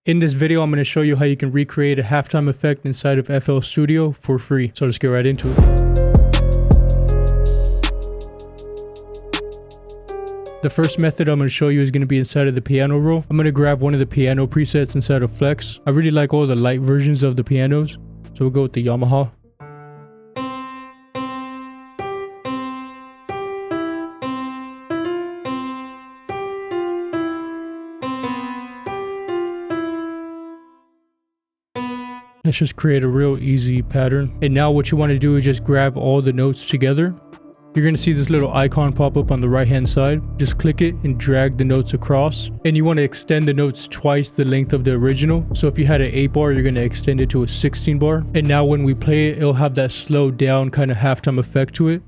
In this video, I'm going to show you how you can recreate a halftime effect inside of FL Studio for free. So let's get right into it. The first method I'm going to show you is going to be inside of the piano roll. I'm going to grab one of the piano presets inside of Flex. I really like all the light versions of the pianos, so we'll go with the Yamaha. Let's just create a real easy pattern. And now what you want to do is just grab all the notes together. You're going to see this little icon pop up on the right hand side. Just click it and drag the notes across. And you want to extend the notes twice the length of the original. So if you had an 8 bar, you're going to extend it to a 16 bar. And now when we play it, it'll have that slowed down kind of halftime effect to it.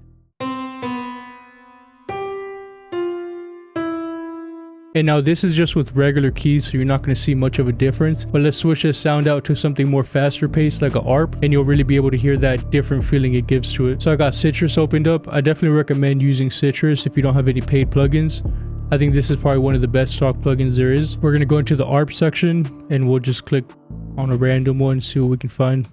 And now this is just with regular keys, so you're not going to see much of a difference. But let's switch the sound out to something more faster paced like an ARP, and you'll really be able to hear that different feeling it gives to it. So I got Citrus opened up. I definitely recommend using Citrus if you don't have any paid plugins. I think this is probably one of the best stock plugins there is. We're going to go into the ARP section and we'll just click on a random one, see what we can find.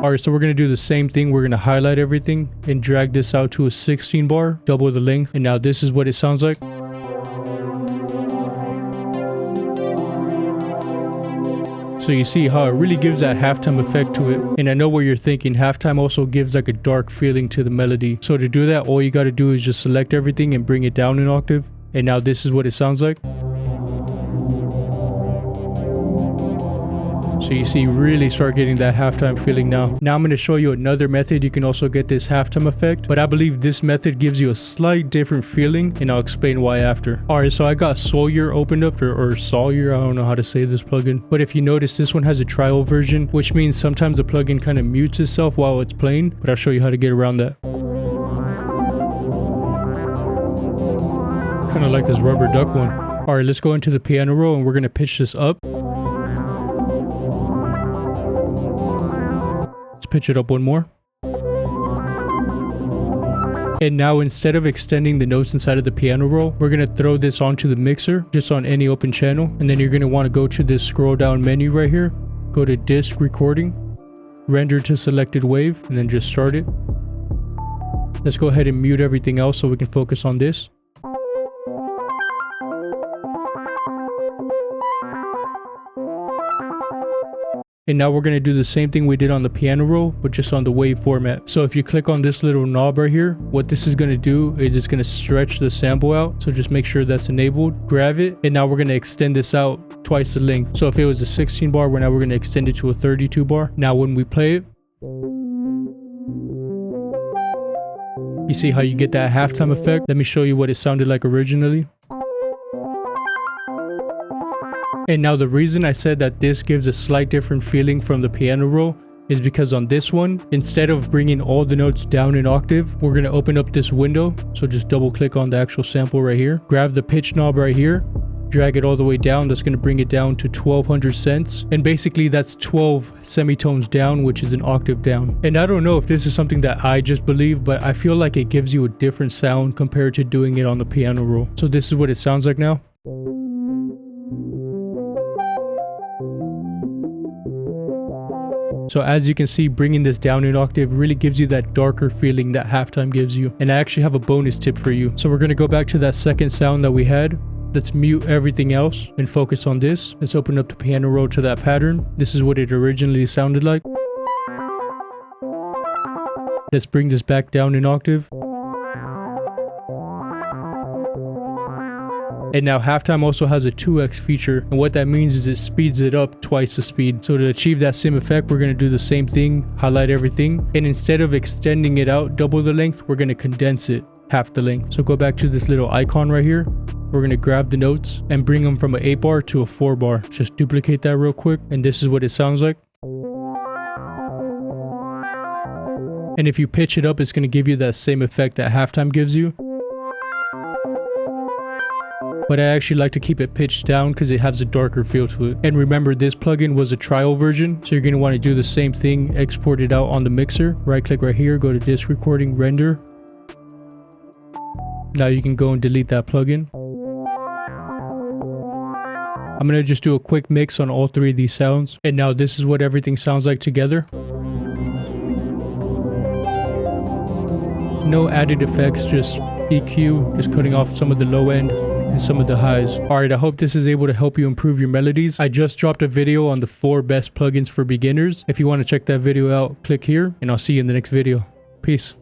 Alright, so we're going to do the same thing. We're going to highlight everything and drag this out to a 16 bar, double the length. And now this is what it sounds like. So you see how it really gives that halftime effect to it. And I know what you're thinking, halftime also gives like a dark feeling to the melody. So to do that, all you got to do is just select everything and bring it down an octave. And now this is what it sounds like. So you see, really start getting that halftime feeling now. Now I'm going to show you another method you can also get this halftime effect, but I believe this method gives you a slight different feeling, and I'll explain why after. Alright, so I got Sawyer opened up, or Sawyer, I don't know how to say this plugin, but if you notice, this one has a trial version, which means sometimes the plugin kind of mutes itself while it's playing, but I'll show you how to get around that. Kind of like this rubber duck one. Alright, let's go into the piano roll and we're going to pitch this up. Pitch it up one more. And now instead of extending the notes inside of the piano roll, we're going to throw this onto the mixer, just on any open channel. And then you're going to want to go to this scroll down menu right here, go to disc recording, render to selected wave, and then just start it. Let's go ahead and mute everything else so we can focus on this. And now we're going to do the same thing we did on the piano roll, but just on the wave format. So if you click on this little knob right here, what this is going to do is it's going to stretch the sample out. So just make sure that's enabled, grab it, and now we're going to extend this out twice the length. So if it was a 16 bar, now we're going to extend it to a 32 bar. Now when we play it, you see how you get that halftime effect? Let me show you what it sounded like originally. And now the reason I said that this gives a slight different feeling from the piano roll is because on this one, instead of bringing all the notes down an octave, we're going to open up this window. So just double click on the actual sample right here, grab the pitch knob right here, drag it all the way down. That's going to bring it down to 1200 cents. And basically that's 12 semitones down, which is an octave down. And I don't know if this is something that I just believe, but I feel like it gives you a different sound compared to doing it on the piano roll. So this is what it sounds like now. So as you can see, bringing this down an octave really gives you that darker feeling that halftime gives you. And I actually have a bonus tip for you. So we're going to go back to that second sound that we had. Let's mute everything else and focus on this. Let's open up the piano roll to that pattern. This is what it originally sounded like. Let's bring this back down an octave. And now halftime also has a 2x feature, and what that means is it speeds it up twice the speed. So to achieve that same effect, we're going to do the same thing, highlight everything, and instead of extending it out double the length, we're going to condense it half the length. So go back to this little icon right here. We're going to grab the notes and bring them from an 8 bar to a 4 bar. Just duplicate that real quick, and this is what it sounds like. And if you pitch it up, it's going to give you that same effect that halftime gives you. But I actually like to keep it pitched down because it has a darker feel to it. And remember, this plugin was a trial version, so you're going to want to do the same thing, export it out on the mixer. Right click right here, go to disc recording, render. Now you can go and delete that plugin. I'm going to just do a quick mix on all three of these sounds. And now this is what everything sounds like together. No added effects, just EQ, just cutting off some of the low end and some of the highs. Alright, I hope this is able to help you improve your melodies. I just dropped a video on the 4 best plugins for beginners. If you want to check that video out, click here, and I'll see you in the next video. Peace.